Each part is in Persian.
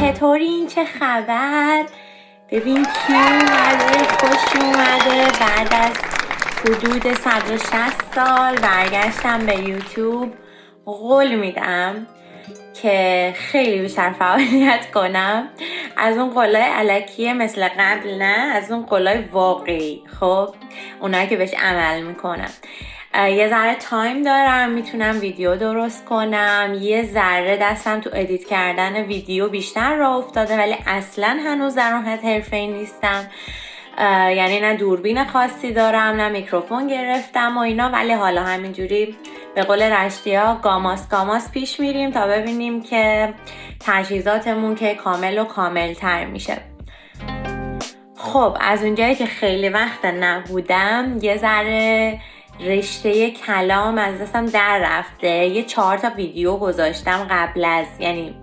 چطورین؟ چه خبر؟ ببین کی اومده، خوش اومده. بعد از حدود 160 سال برگشتم به یوتیوب. قول میدم که خیلی بیشتر فعالیت کنم از اون قولای الکیه مثل قبل، نه از اون قولای واقعی. خب اونایی که بهش عمل میکنم. یه ذره تایم دارم، میتونم ویدیو درست کنم، یه ذره دستم تو ادیت کردن ویدیو بیشتر راه افتاده، ولی اصلا هنوز در اون حد حرفه‌ای نیستم. یعنی نه دوربین خاصی دارم، نه میکروفون گرفتم و اینا، ولی حالا همینجوری به قول رشتی‌ها گاماس پیش میریم تا ببینیم که تجهیزاتمون که کامل و کامل تر میشه. خب از اونجایی که خیلی وقت نبودم، یه ذره رشته کلام از دستم در رفته. یه 4 تا ویدیو گذاشتم قبل از، یعنی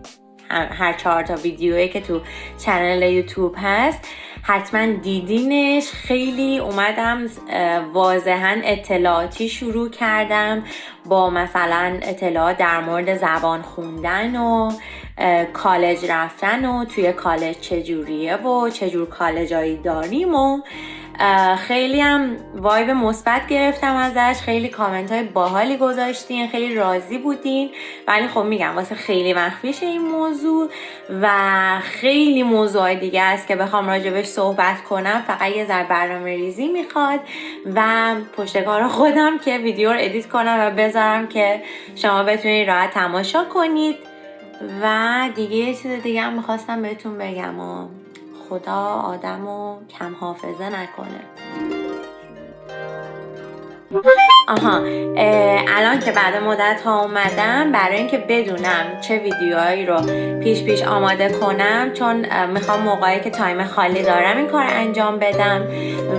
هر 4 تا ویدیویی که تو چنل یوتیوب هست حتما دیدینش. خیلی اومدم واضحا اطلاعاتی شروع کردم با مثلا اطلاعات در مورد زبان خوندن و کالج رفتن و توی کالج چجوریه و چجور کالجایی داریم و خیلی هم وایب مثبت گرفتم ازش. خیلی کامنت های باحالی گذاشتین، خیلی راضی بودین. ولی خب میگم واسه خیلی وقت پیش این موضوع و خیلی موضوع دیگه است که بخوام راجبش صحبت کنم. فقط یه ذره برنامه ریزی میخواد و پشتکار خودم که ویدیو رو ادیت کنم و بذارم که شما بتونید راحت تماشا کنید. و دیگه یه چیز دیگه هم میخواستم بهتون بگم و خدا آدمو کم حافظه نکنه. الان که بعد مدت ها اومدم برای اینکه بدونم چه ویدیوهایی رو پیش آماده کنم، چون میخوام موقعی که تایم خالی دارم این کار انجام بدم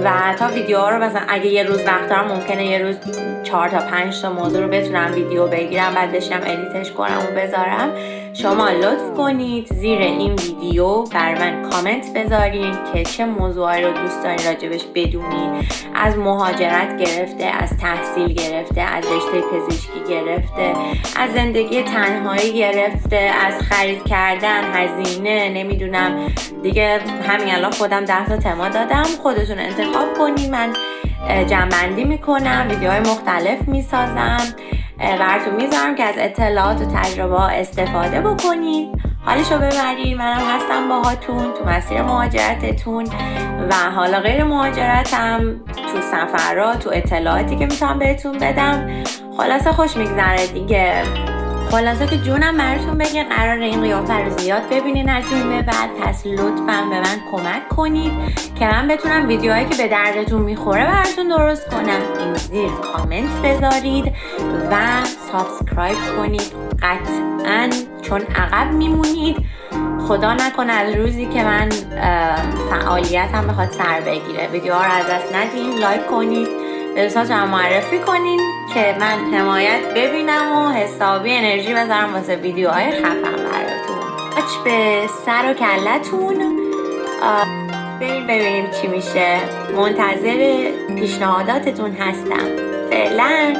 و تا ویدیوها رو مثلا اگه یه روز وقت دارم ممکنه یه روز 4 تا 5 تا موضوع رو بتونم ویدیو بگیرم، بعد بشینم ادیتش کنم و بذارم. شما لطف کنید زیر این ویدیو بر من کامنت بذارین که چه موضوعی رو دوست دارین راجبش بدونید. از مهاجرت گرفته، از تحصیل گرفته، از رشته پزشکی گرفته، از زندگی تنهایی گرفته، از خرید کردن، هزینه، نمیدونم دیگه. همین الان خودم 10 تا تما دادم، خودتون انتخاب کنید. من جمع‌بندی میکنم، ویدیوهای مختلف میسازم براتون میذارم که از اطلاعات و تجربه ها استفاده بکنید، حالشو ببرید. منم هستم باهاتون تو مسیر مهاجرتتون و حالا غیر مهاجرتم، تو سفرها، تو اطلاعاتی که میتونم بهتون بدم. خلاصه خوش میگذره دیگه. خلاصه که جونم براتون بگه قراره این قیافه رو زیاد ببینین از این به بعد، پس لطفاً به من کمک کنید که من بتونم ویدیوهایی که به دردتون میخوره براتون درست کنم. این زیر کامنت بذارید و سابسکرایب کنید قطعاً، چون عقب میمونید. خدا نکنه از روزی که من فعالیتم بخواد سر بگیره ویدیوها رو از دست ندین. لایک کنید، به دوستاتون معرفی کنین که من حمایت ببینم و حسابی انرژی بذارم واسه ویدیوهای خفن براتون. اچ به سر و کلتون. بریم ببینیم چی میشه. منتظر پیشنهاداتتون هستم. فعلا